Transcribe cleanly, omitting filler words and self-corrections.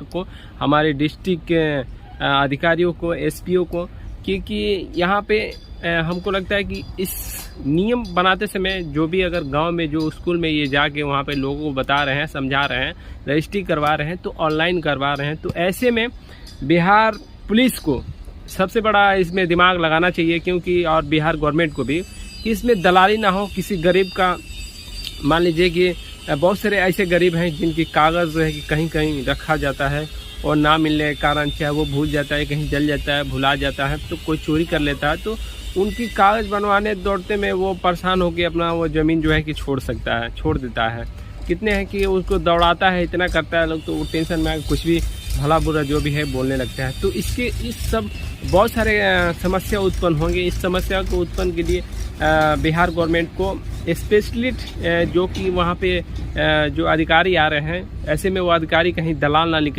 को, हमारे डिस्ट्रिक्ट के अधिकारियों को, एसपीओ को, क्योंकि यहाँ पे हमको लगता है कि इस नियम बनाते समय जो भी अगर गांव में जो स्कूल में ये जाके वहाँ पे लोगों को बता रहे हैं, समझा रहे हैं, रजिस्ट्री करवा रहे हैं, तो ऑनलाइन करवा रहे हैं, तो ऐसे में बिहार पुलिस को सबसे बड़ा इसमें दिमाग लगाना चाहिए, क्योंकि और बिहार गवर्नमेंट को भी, कि इसमें दलाली ना हो किसी गरीब का। मान लीजिए कि बहुत सारे ऐसे गरीब हैं जिनकी कागज़ है कि कहीं कहीं रखा जाता है और ना मिलने के कारण चाहे वो भूल जाता है, कहीं जल जाता है, भुला जाता है, तो कोई चोरी कर लेता है, तो उनकी कागज़ बनवाने दौड़ते में वो परेशान होकर अपना वो ज़मीन जो है कि छोड़ देता है। कितने हैं कि उसको दौड़ाता है, इतना करता है लोग, तो वो टेंशन में कुछ भी भला बुरा जो भी है बोलने लगता है। तो इस सब बहुत सारे समस्या उत्पन्न होंगे। इस समस्या को उत्पन्न के लिए बिहार गवर्नमेंट को स्पेशलिस्ट जो कि वहाँ पे जो अधिकारी आ रहे हैं, ऐसे में वो अधिकारी कहीं दलाल ना निकल